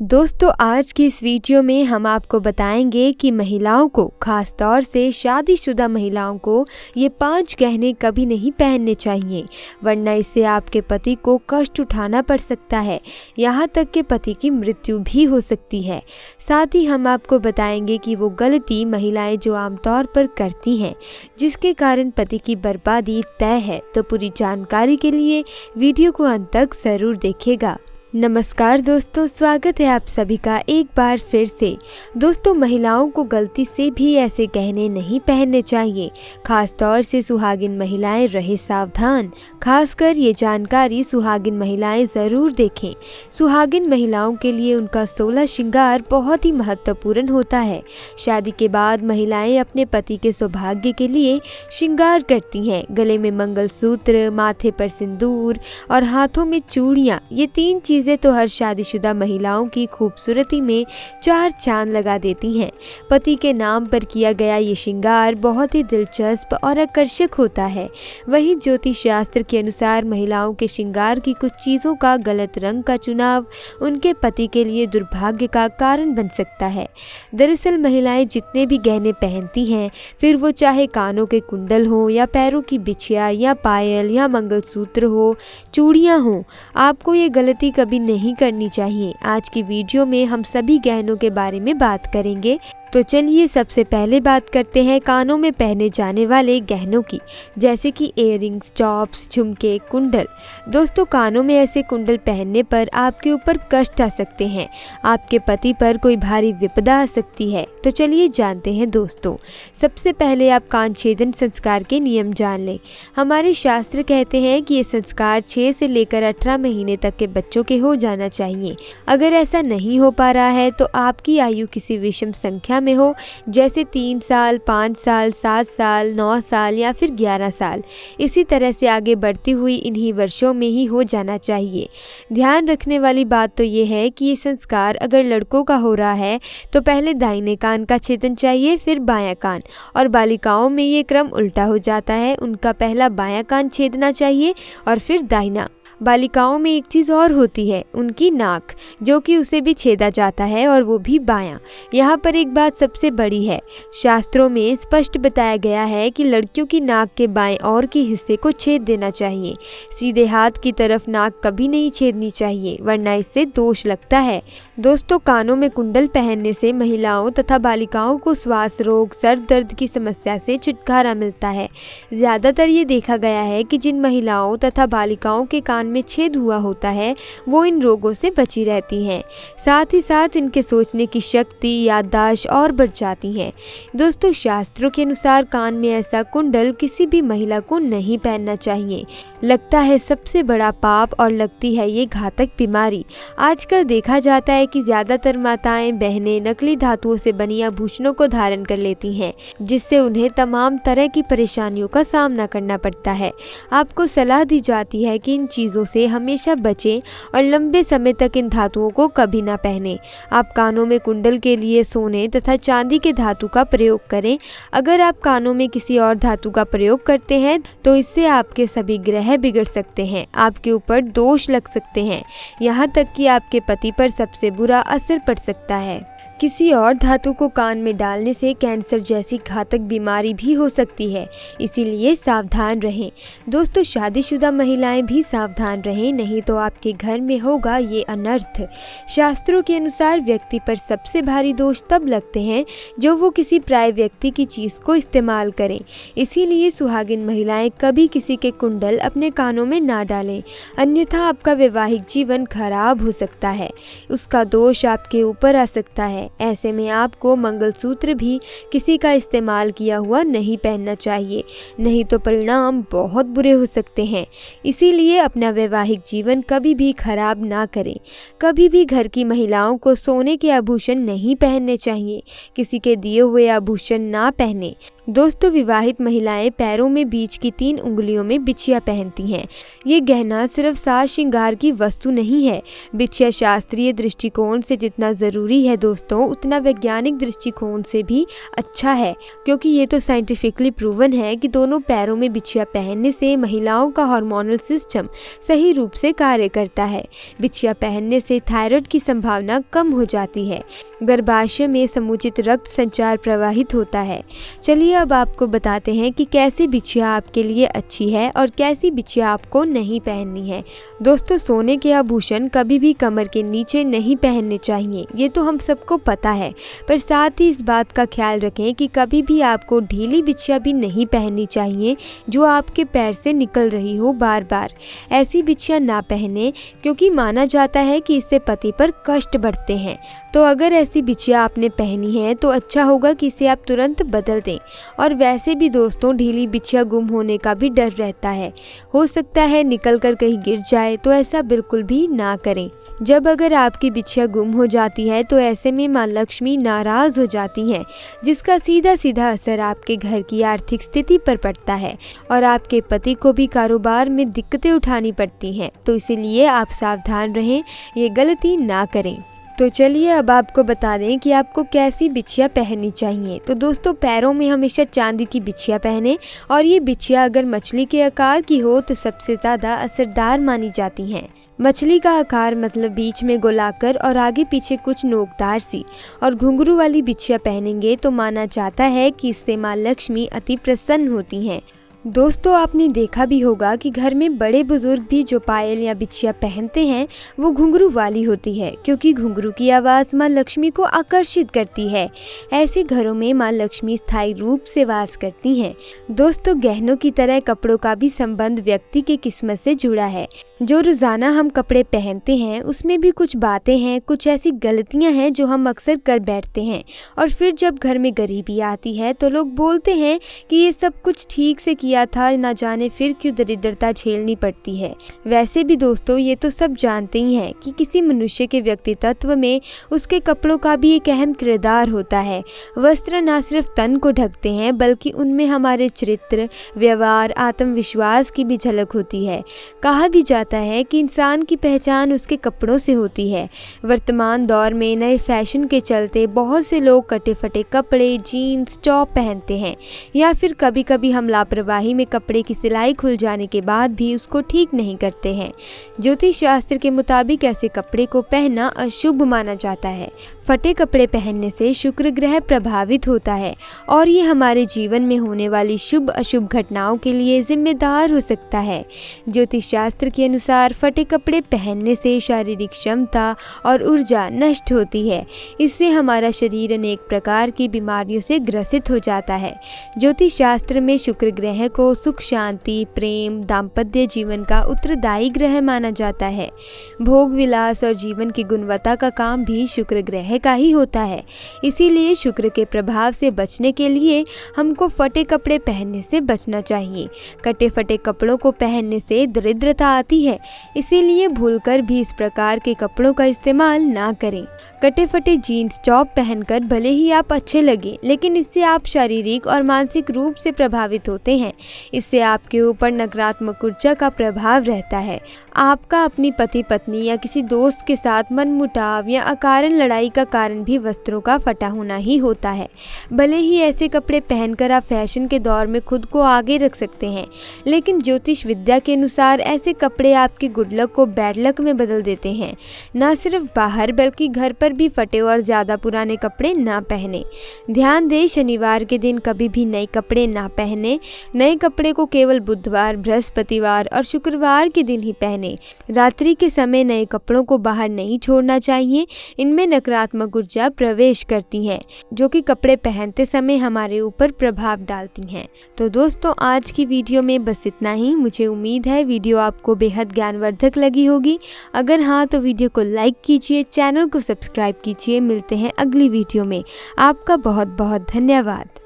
दोस्तों, आज की इस वीडियो में हम आपको बताएंगे कि महिलाओं को, खास तौर से शादीशुदा महिलाओं को ये 5 गहने कभी नहीं पहनने चाहिए, वरना इससे आपके पति को कष्ट उठाना पड़ सकता है। यहाँ तक कि पति की मृत्यु भी हो सकती है। साथ ही हम आपको बताएंगे कि वो गलती महिलाएं जो आमतौर पर करती हैं, जिसके कारण पति की बर्बादी तय है। तो पूरी जानकारी के लिए वीडियो को अंत तक ज़रूर देखिएगा। नमस्कार दोस्तों, स्वागत है आप सभी का एक बार फिर से। दोस्तों, महिलाओं को गलती से भी ऐसे गहने नहीं पहनने चाहिए, खास तौर से सुहागिन महिलाएं रहे सावधान। खासकर ये जानकारी सुहागिन महिलाएं ज़रूर देखें। सुहागिन महिलाओं के लिए उनका 16 श्रृंगार बहुत ही महत्वपूर्ण होता है। शादी के बाद महिलाएं अपने पति के सौभाग्य के लिए श्रृंगार करती हैं। गले में मंगलसूत्र, माथे पर सिंदूर और हाथों में चूड़ियाँ, ये 3 चीज़ें तो हर शादीशुदा महिलाओं की खूबसूरती में 4 चांद लगा देती हैं। पति के नाम पर किया गया ये श्रृंगार बहुत ही दिलचस्प और आकर्षक होता है। वहीं ज्योतिष शास्त्र के अनुसार महिलाओं के श्रृंगार की कुछ चीज़ों का गलत रंग का चुनाव उनके पति के लिए दुर्भाग्य का कारण बन सकता है। दरअसल महिलाएं जितने भी गहने पहनती हैं, फिर वो चाहे कानों के कुंडल हो या पैरों की बिछिया या पायल या मंगलसूत्र हो, चूड़ियाँ हो, आपको ये गलती कभी नहीं करनी चाहिए। आज की वीडियो में हम सभी गहनों के बारे में बात करेंगे। तो चलिए सबसे पहले बात करते हैं कानों में पहने जाने वाले गहनों की, जैसे कि इयररिंग्स, टॉप्स, झुमके, कुंडल। दोस्तों, कानों में ऐसे कुंडल पहनने पर आपके ऊपर कष्ट आ सकते हैं, आपके पति पर कोई भारी विपदा आ सकती है। तो चलिए जानते हैं दोस्तों। सबसे पहले आप कान छेदन संस्कार के नियम जान लें। हमारे शास्त्र कहते हैं कि ये संस्कार 6 से लेकर 18 महीने तक के बच्चों के हो जाना चाहिए। अगर ऐसा नहीं हो पा रहा है तो आपकी आयु किसी विषम संख्या में हो, जैसे 3 साल, 5 साल, 7 साल, 9 साल या फिर 11 साल। इसी तरह से आगे बढ़ती हुई इन्हीं वर्षों में ही हो जाना चाहिए। ध्यान रखने वाली बात तो ये है कि ये संस्कार अगर लड़कों का हो रहा है तो पहले दाहिने कान का छेदन चाहिए, फिर बायां कान, और बालिकाओं में ये क्रम उल्टा हो जाता है। उनका पहला बायां कान छेदना चाहिए और फिर दाहिना। बालिकाओं में एक चीज़ और होती है, उनकी नाक, जो कि उसे भी छेदा जाता है और वो भी बायां। यहाँ पर एक बात सबसे बड़ी है, शास्त्रों में स्पष्ट बताया गया है कि लड़कियों की नाक के बाएं ओर के हिस्से को छेद देना चाहिए। सीधे हाथ की तरफ नाक कभी नहीं छेदनी चाहिए, वरना इससे दोष लगता है। दोस्तों, कानों में कुंडल पहनने से महिलाओं तथा बालिकाओं को श्वास रोग, सर दर्द की समस्या से छुटकारा मिलता है। ज़्यादातर ये देखा गया है कि जिन महिलाओं तथा बालिकाओं के कान में छेद हुआ होता है, वो इन रोगों से बची रहती हैं। साथ ही साथ इनके सोचने की शक्ति, याददाश्त और बढ़ जाती है। दोस्तों, शास्त्रों के अनुसार कान में ऐसा कुंडल किसी भी महिला को नहीं पहनना चाहिए। लगता है सबसे बड़ा पाप और लगती है ये घातक बीमारी। आजकल देखा जाता है कि ज्यादातर माताएं, बहनें नकली धातुओं से बनी आभूषणों को धारण कर लेती हैं, जिससे उन्हें तमाम तरह की परेशानियों का सामना करना पड़ता है। आपको सलाह दी जाती है कि इन चीज़ों से हमेशा बचें और लंबे समय तक इन धातुओं को कभी ना पहनें। आप कानों में कुंडल के लिए सोने तथा चांदी के धातु का प्रयोग करें। अगर आप कानों में किसी और धातु का प्रयोग करते हैं तो इससे आपके सभी ग्रह बिगड़ सकते हैं, आपके ऊपर दोष लग सकते हैं, यहाँ तक कि आपके पति पर सबसे बुरा असर पड़ सकता है। किसी और धातु को कान में डालने से कैंसर जैसी घातक बीमारी भी हो सकती है, इसीलिए सावधान रहें। दोस्तों, शादीशुदा महिलाएं भी सावधान रहें, नहीं तो आपके घर में होगा ये अनर्थ। शास्त्रों के अनुसार व्यक्ति पर सबसे भारी दोष तब लगते हैं जो वो किसी पराये व्यक्ति की चीज़ को इस्तेमाल करें। इसीलिए सुहागिन महिलाएं कभी किसी के कुंडल अपने कानों में ना डालें, अन्यथा आपका वैवाहिक जीवन खराब हो सकता है, उसका दोष आपके ऊपर आ सकता है। ऐसे में आपको मंगलसूत्र भी किसी का इस्तेमाल किया हुआ नहीं पहनना चाहिए, नहीं तो परिणाम बहुत बुरे हो सकते हैं। इसीलिए अपना वैवाहिक जीवन कभी भी खराब ना करें। कभी भी घर की महिलाओं को सोने के आभूषण नहीं पहनने चाहिए, किसी के दिए हुए आभूषण ना पहने। दोस्तों, विवाहित महिलाएं पैरों में बीच की 3 उंगलियों में बिछिया पहनती हैं। ये गहना सिर्फ साज श्रृंगार की वस्तु नहीं है। बिछिया शास्त्रीय दृष्टिकोण से जितना ज़रूरी है दोस्तों, उतना वैज्ञानिक दृष्टिकोण से भी अच्छा है, क्योंकि ये तो साइंटिफिकली प्रूवन है कि दोनों पैरों में बिछिया पहनने से महिलाओं का हार्मोनल सिस्टम सही रूप से कार्य करता है। बिछिया पहनने से थायराइड की संभावना कम हो जाती है। गर्भाशय में समुचित रक्त संचार प्रवाहित होता है। चलिए अब आपको बताते हैं कि कैसी बिछिया आपके लिए अच्छी है और कैसी बिछिया आपको नहीं पहननी है। दोस्तों, सोने के आभूषण कभी भी कमर के नीचे नहीं पहनने चाहिए, ये तो हम सबको पता है। पर साथ ही इस बात का ख्याल रखें कि कभी भी आपको ढीली बिछिया भी नहीं पहननी चाहिए जो आपके पैर से निकल रही हो बार बार। ऐसी बिछिया ना पहने, क्योंकि माना जाता है कि इससे पति पर कष्ट बढ़ते हैं। तो अगर ऐसी बिछिया आपने पहनी है तो अच्छा होगा कि इसे आप तुरंत बदल दें। और वैसे भी दोस्तों, ढीली बिछिया गुम होने का भी डर रहता है, हो सकता है निकल कर कहीं गिर जाए, तो ऐसा बिल्कुल भी ना करें। जब अगर आपकी बिछिया गुम हो जाती है तो ऐसे में माँ लक्ष्मी नाराज हो जाती हैं, जिसका सीधा सीधा असर आपके घर की आर्थिक स्थिति पर पड़ता है और आपके पति को भी कारोबार में दिक्कतें उठानी पड़ती हैं। तो इसीलिए आप सावधान रहें, ये गलती ना करें। तो चलिए अब आपको बता दें कि आपको कैसी बिछिया पहननी चाहिए। तो दोस्तों, पैरों में हमेशा चांदी की बिछिया पहने, और ये बिछिया अगर मछली के आकार की हो तो सबसे ज़्यादा असरदार मानी जाती हैं। मछली का आकार मतलब बीच में गोलाकार और आगे पीछे कुछ नोकदार सी, और घुंघरू वाली बिछिया पहनेंगे तो माना जाता है कि इससे माँ लक्ष्मी अति प्रसन्न होती हैं। दोस्तों, आपने देखा भी होगा कि घर में बड़े बुजुर्ग भी जो पायल या बिछिया पहनते हैं वो घुंघरू वाली होती है, क्योंकि घुंघरू की आवाज़ माँ लक्ष्मी को आकर्षित करती है। ऐसे घरों में माँ लक्ष्मी स्थायी रूप से वास करती हैं। दोस्तों, गहनों की तरह कपड़ों का भी संबंध व्यक्ति के किस्मत से जुड़ा है। जो रोज़ाना हम कपड़े पहनते हैं उसमें भी कुछ बातें हैं, कुछ ऐसी गलतियाँ हैं जो हम अक्सर कर बैठते हैं, और फिर जब घर में गरीबी आती है तो लोग बोलते हैं कि ये सब कुछ ठीक से किया था, ना जाने फिर क्यों दरिद्रता झेलनी पड़ती है। वैसे भी दोस्तों, ये तो सब जानते ही हैं कि किसी मनुष्य के व्यक्तित्व में उसके कपड़ों का भी एक अहम किरदार होता है। वस्त्र ना सिर्फ तन को ढकते हैं, बल्कि उनमें हमारे चरित्र, व्यवहार, आत्मविश्वास की भी झलक होती है। कहा भी जाता है कि इंसान की पहचान उसके कपड़ों से होती है। वर्तमान दौर में नए फैशन के चलते बहुत से लोग कटे फटे कपड़े, जीन्स, टॉप पहनते हैं, या फिर कभी कभी हम लापरवाही में कपड़े की सिलाई खुल जाने के बाद भी उसको ठीक नहीं करते हैं। ज्योतिष शास्त्र के मुताबिक ऐसे कपड़े को पहनना अशुभ माना जाता है। फटे कपड़े पहनने से शुक्र ग्रह प्रभावित होता है और ये हमारे जीवन में होने वाली शुभ अशुभ घटनाओं के लिए जिम्मेदार हो सकता है। ज्योतिष शास्त्र के अनुसार फटे कपड़े पहनने से शारीरिक क्षमता और ऊर्जा नष्ट होती है। इससे हमारा शरीर अनेक प्रकार की बीमारियों से ग्रसित हो जाता है। ज्योतिष शास्त्र में शुक्र ग्रह को सुख, शांति, प्रेम, दाम्पत्य जीवन का उत्तरदायी ग्रह माना जाता है। भोग विलास और जीवन की गुणवत्ता का काम भी शुक्र ग्रह का ही होता है। इसीलिए शुक्र के प्रभाव से बचने के लिए हमको फटे कपड़े पहनने से बचना चाहिए। कटे फटे कपड़ों को पहनने से दरिद्रता आती है, इसीलिए भूलकर भी इस प्रकार के कपड़ों का इस्तेमाल ना करें। कटे फटे जीन्स, टॉप पहनकर भले ही आप अच्छे लगे, लेकिन इससे आप शारीरिक और मानसिक रूप से प्रभावित होते हैं। इससे आपके ऊपर नकारात्मक ऊर्जा का प्रभाव रहता है। आपका अपनी पति पत्नी या किसी दोस्त के साथ मनमुटाव या अकारण लड़ाई का कारण भी वस्त्रों का फटा होना ही होता है। भले ही ऐसे कपड़े पहनकर आप फैशन के दौर में खुद को आगे रख सकते हैं, लेकिन ज्योतिष विद्या के अनुसार ऐसे कपड़े आपके गुड लक को बैड लक में बदल देते हैं। न सिर्फ बाहर बल्कि घर पर भी फटे और ज़्यादा पुराने कपड़े ना पहने। ध्यान दें, शनिवार के दिन कभी भी नए कपड़े ना पहने। नए कपड़े को केवल बुधवार, बृहस्पतिवार और शुक्रवार के दिन ही पहने। रात्रि के समय नए कपड़ों को बाहर नहीं छोड़ना चाहिए। इनमें नकारात्मक ऊर्जा प्रवेश करती है, जो कि कपड़े पहनते समय हमारे ऊपर प्रभाव डालती हैं। तो दोस्तों, आज की वीडियो में बस इतना ही। मुझे उम्मीद है वीडियो आपको बेहद ज्ञानवर्धक लगी होगी। अगर हाँ तो वीडियो को लाइक कीजिए, चैनल को सब्सक्राइब कीजिए। मिलते हैं अगली वीडियो में। आपका बहुत बहुत धन्यवाद।